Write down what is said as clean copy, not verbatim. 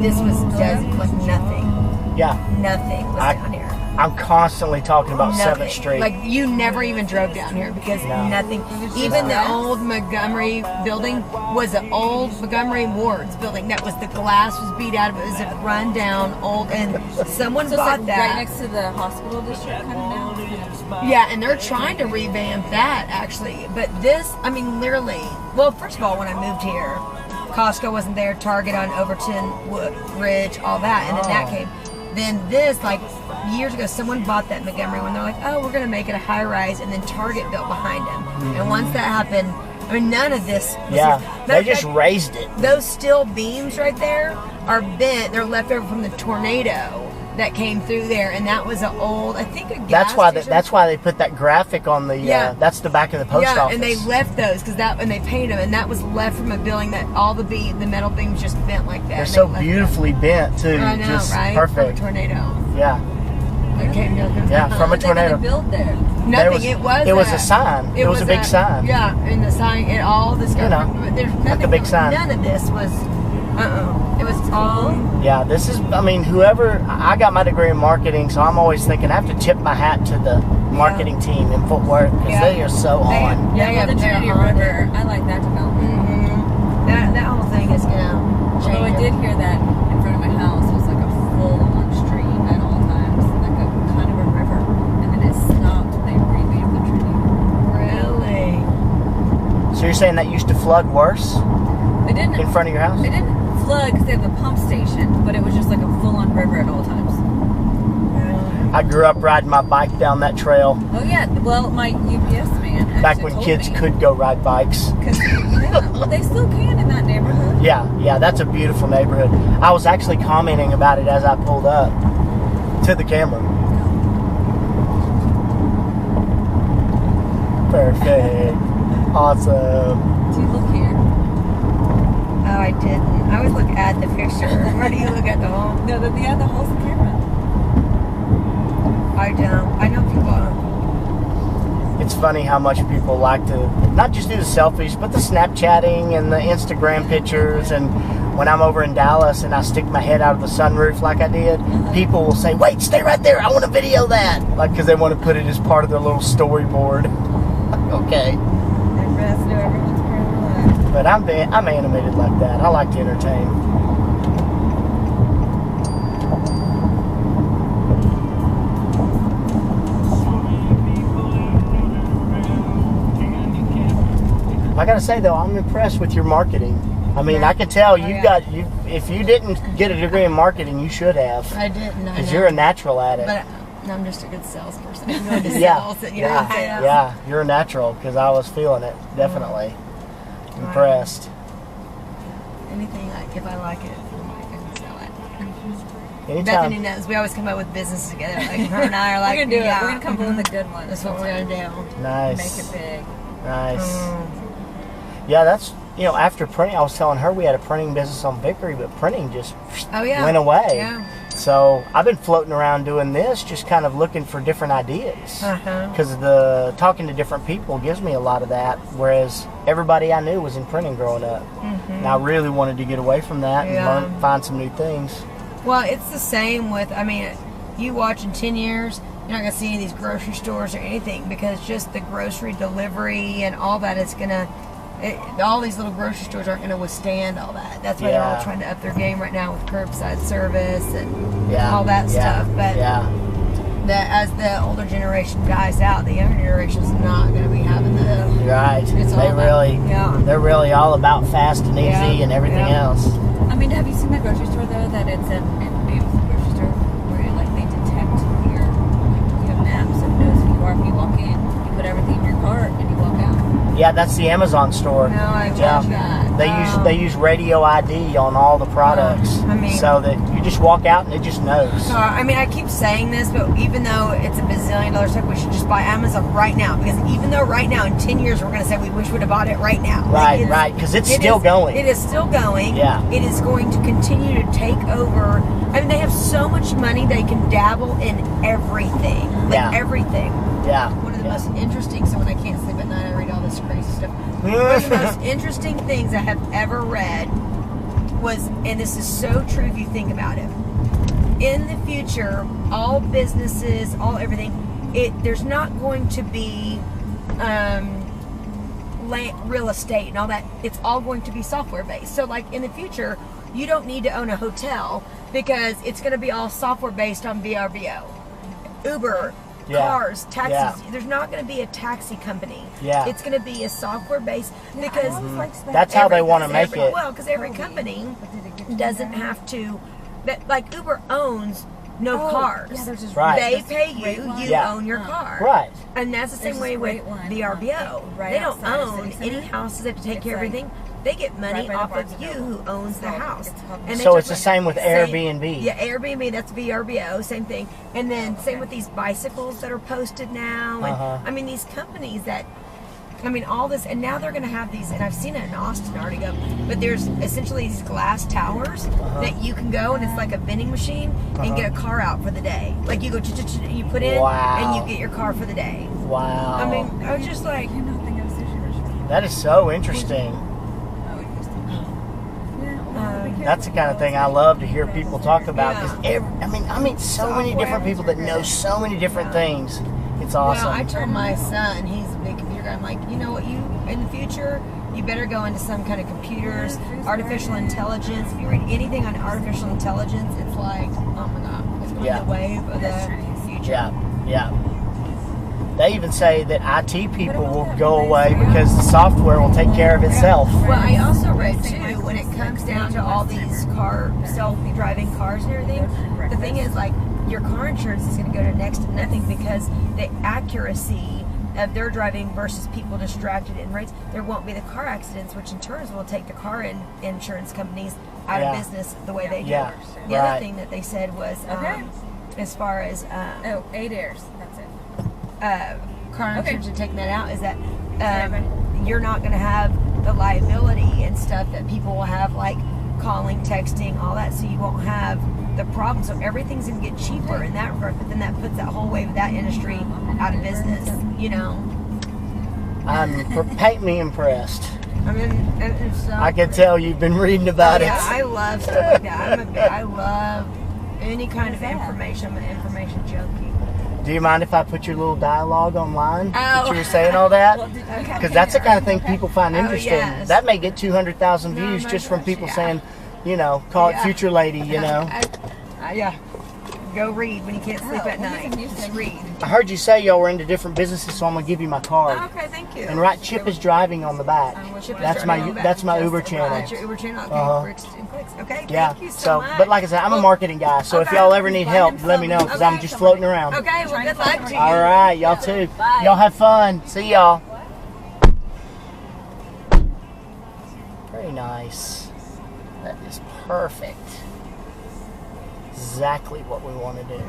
this was like nothing. Yeah. Nothing was down here. I'm constantly talking about 7th Street. Like, you never even drove down here because nothing. Even the old Montgomery building was an old Montgomery Ward's building. That was, the glass was beat out of it. It was a run down old, and someone bought that. Right next to the hospital district kind of now? Yeah, and they're trying to revamp that actually. But this, I mean, literally, well, first of all, when I moved here, Costco wasn't there, Target on Overton, Woodridge, all that, and then that came. Then this, like, years ago, someone bought that Montgomery one. They're like, oh, we're going to make it a high rise, and then Target built behind them. And once that happened, I mean, none of this was here. They just raised it. Those steel beams right there are bent. They're left over from the tornado that came through there, and that was an old, I think, a gas station. That's why they put that graphic on the. That's the back of the post office. Yeah, and they left those and they painted them, and that was left from a building that all the metal beams just bent like that. They're so beautifully bent too. I know, just right? Perfect. From a tornado. Yeah. That came down. From a tornado. What did they build there? Nothing. It was a sign. It was a big sign. Yeah, and the sign, and all this stuff. There's nothing. Like a big sign. None of this was. It was all. Yeah, this is. I mean, I got my degree in marketing, so I'm always thinking I have to tip my hat to the marketing team in Fort Worth because they are so on. Yeah, the Trinity River. I like that development. That whole thing is gonna change. Although I did hear that in front of my house was like a full-on stream at all times, like a kind of a river, and then it stopped. They revamped the Trinity. Really? So you're saying that used to flood worse? It didn't. In front of your house? It didn't flood because they have a pump station, but it was just like a full-on river at all times. I grew up riding my bike down that trail. Oh yeah, well my UPS man actually back when told kids me. could go ride bikes. Well, they still can in that neighborhood. Yeah, that's a beautiful neighborhood. I was actually commenting about it as I pulled up to the camera. Perfect. Awesome. Do you look here? Oh, I didn't. I always look at the picture. Where do you look at the home? No, the other hole's the camera. I don't. I know people. It's funny how much people like to not just do the selfies, but the Snapchatting and the Instagram pictures. And when I'm over in Dallas and I stick my head out of the sunroof like I did, people will say, "Wait, stay right there. I want to video that," like because they want to put it as part of their little storyboard. Okay. But I'm animated like that. I like to entertain. I gotta say though, I'm impressed with your marketing. I mean, I can tell if you didn't get a degree in marketing, you should have. I didn't. Because you're a natural at it. But I'm just a good salesperson. I'm going to Yeah, sales. yeah, you're a natural because I was feeling it. Definitely impressed. Anything if I like it, I can sell it. Anytime. Bethany knows we always come up with businesses together. Like her and I are like, we're gonna do it. We're gonna come up with a good one. That's what we're gonna do. Nice. Make it big. Nice. Yeah, that's after printing, I was telling her we had a printing business on Vickery, but printing just went away. Yeah. So I've been floating around doing this, just kind of looking for different ideas. Because talking to different people gives me a lot of that, whereas everybody I knew was in printing growing up. And I really wanted to get away from that and find some new things. Well, it's the same with, you watch in 10 years, you're not going to see any of these grocery stores or anything because just the grocery delivery and all that is going to, all these little grocery stores aren't going to withstand all that. That's why they're all trying to up their game right now with curbside service and all that stuff. But as the older generation dies out, the younger generation is not going to be having the. Right. They're really all about fast and easy and everything else. I mean, have you seen that grocery store though? That it's a grocery store where they detect you have maps and knows who you are if you walk in. You put everything in your cart and you walk out. Yeah, that's the Amazon store. No, I watched that. They use radio ID on all the products, so that you just walk out and it just knows. I keep saying this, but even though it's a bazillion-dollar stuff, we should just buy Amazon right now. Because even though right now in 10 years we're going to say we wish we'd have bought it right now. Right, because it's still going. It is still going. Yeah. It is going to continue to take over. They have so much money they can dabble in everything. Everything. Yeah. One of the most interesting, so when I can't sleep at night, I read all this crazy stuff. One of the most interesting things I have ever read was, and this is so true if you think about it. In the future, all businesses, all everything, there's not going to be real estate and all that. It's all going to be software based. So like in the future, you don't need to own a hotel because it's going to be all software based on VRBO. Uber, cars, taxis. There's not going to be a taxi company. It's going to be a software based because that's how they want to make it. Well, because every company doesn't have to. Like Uber owns no cars. They pay you. You own your car. Right. And that's the same way with VRBO. They don't own any houses. They have to take care of everything. They get money off of you who owns the house. And so it's the same with Airbnb. Yeah, Airbnb, that's VRBO, same thing. And then same with these bicycles that are posted now. And I mean, these companies that, I mean, all this, and now they're going to have these, and I've seen it in Austin already go, but there's essentially these glass towers that you can go, and it's like a vending machine, and get a car out for the day. Like you go, you put in, and you get your car for the day. Wow. I mean, I was just like, that is so interesting. That's the kind of thing I love to hear people talk about. Because I mean, so many different people that know so many different things. It's awesome. Well, I told my son, he's a big computer guy, I'm like, you know what, in the future, you better go into some kind of computers, artificial intelligence. If you read anything on artificial intelligence, it's like, oh my God, it's going to be the wave of the future. Yeah. They even say that IT people will go away because the software will take care of itself. Well, I also read too, when it comes down to all these self-driving cars and everything, the thing is like your car insurance is going to go to next to nothing because the accuracy of their driving versus people distracted in rates, there won't be the car accidents, which in turn will take the car insurance companies out of business the way they do. The other thing that they said was, as far as 8 airs. That's it. Car insurance and taking that out is that you're not going to have the liability and stuff that people will have, like calling, texting, all that, so you won't have the problem. So everything's going to get cheaper in that regard, but then that puts that whole wave of that industry out of business, you know. Paint me impressed. I mean, so I can tell you've been reading about it. Yeah, I love stuff like that. I love any kind of information. I'm an information junkie. Do you mind if I put your little dialogue online? That you were saying all that? Because that's the kind of thing people find interesting. That may get 200,000 views just from people saying, you know, call it Future Lady, you know. Go read when you can't sleep at night. Just read. I heard you say y'all were into different businesses, so I'm gonna give you my card. Okay, thank you. And Chip is driving on the back. That's my Uber channel. That's your Uber channel. Okay, Okay, thank you so much. But like I said, I'm a marketing guy, so if y'all ever need help, let me know, because I'm just floating around. Okay, well, good luck to you. All right, y'all too. Bye. Y'all have fun. See y'all. Very nice. That is perfect. Exactly what we want to do.